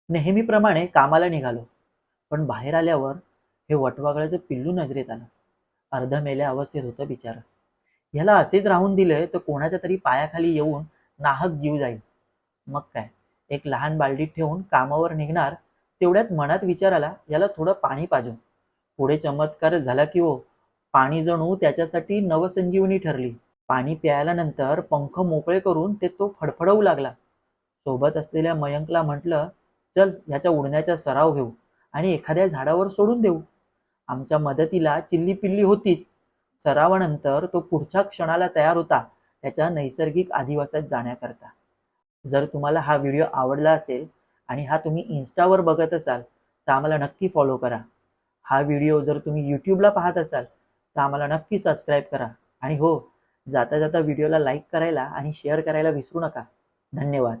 नेहमीप्रमाणे कामाला निघालो, पण बाहेर आल्यावर हे वटवाघळाचं पिल्लू नजरेत आलं. अर्ध मेल्या अवस्थेत होतं बिचारं. ह्याला असेच राहून दिले तर कोणाच्या तरी पायाखाली येऊन नाहक जीव जाईल. मग काय, एक लहान बालडीत ठेवून कामावर निघणार, तेवढ्यात मनात विचार आला, याला थोडं पाणी पाजू. पुढे चमत्कार झाला की हो, पाणी जणू त्याच्यासाठी नवसंजीवनी ठरली. पाणी प्यायला नंतर पंख मोकळे करून ते तो फडफडवू लागला. सोबत असलेल्या मयंकला म्हटलं, चल ह्याच्या उडण्याचा सराव घेऊ आणि एखाद्या झाडावर सोडून देऊ. आमच्या मदतीला चिल्ली पिल्ली होतीच. सरावानंतर तो पुढच्या क्षणाला तयार होता त्याच्या नैसर्गिक अधिवासात जाण्याकरता. जर तुम्हाला हा व्हिडिओ आवडला असेल आणि हा तुम्ही इन्स्टावर बघत असाल तर आम्हाला नक्की फॉलो करा. हा व्हिडिओ जर तुम्ही यूट्यूबला पाहत असाल तर आम्हाला नक्की सबस्क्राईब करा. आणि हो, जाता जाता व्हिडिओला लाईक करायला आणि शेअर करायला विसरू नका. धन्यवाद.